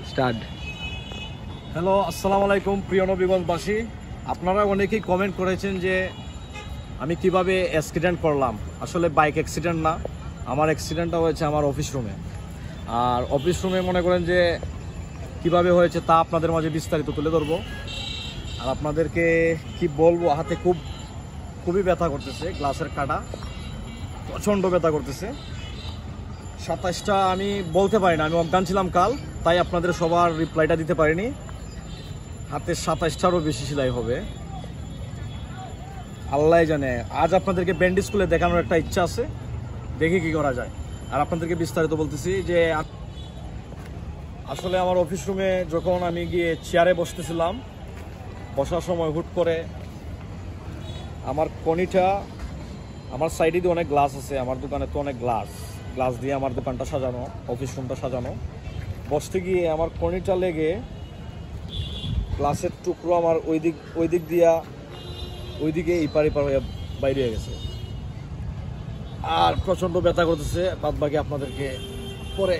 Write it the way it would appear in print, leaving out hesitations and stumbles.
Start. Hello, আসসালামু আলাইকুম প্রিয় নবীগঞ্জবাসী। আপনারা অনেকেই কমেন্ট করেছেন যে আমি কিভাবে অ্যাক্সিডেন্ট করলাম। আসলে বাইক অ্যাক্সিডেন্ট না, আমার অ্যাক্সিডেন্টটা হয়েছে আমার অফিস রুমে। আর অফিস রুমে মনে করেন যে কিভাবে হয়েছে তা আপনাদের মাঝে বিস্তারিত তুলে ধরবো। আর আপনাদেরকে কি বলবো, হাতে খুবই ব্যথা করতেছে, গ্লাসের কাটা প্রচণ্ড ব্যথা করতেছে। 27টা আমি বলতে পারি না, আমি অজ্ঞান ছিলাম কাল, তাই আপনাদের সবার রিপ্লাইটা দিতে পারিনি। হাতে 27টারও বেশি সেলাই হবে, আল্লাহ জানে। আজ আপনাদেরকে ব্যান্ডেজ খুলে দেখানোর একটা ইচ্ছা আছে, দেখি কি করা যায়। আর আপনাদেরকে বিস্তারিত বলতেছি যে আসলে আমার অফিস রুমে যখন আমি গিয়ে চেয়ারে বসতেছিলাম, বসার সময় হুট করে আমার কনিটা, আমার সাইডে দিয়ে অনেক গ্লাস আছে, আমার দোকানে তো অনেক গ্লাস দিয়ে আমার দোকানটা সাজানো, অফিস রুমটা সাজানো। বসতে গিয়ে আমার কনিটা লেগে গ্লাসের টুকরো আমার ওইদিকে ইপার হয়ে বাইরে হয়ে গেছে। আর প্রচণ্ড ব্যথা করতেছে, বাদ বাকি আপনাদেরকে পরে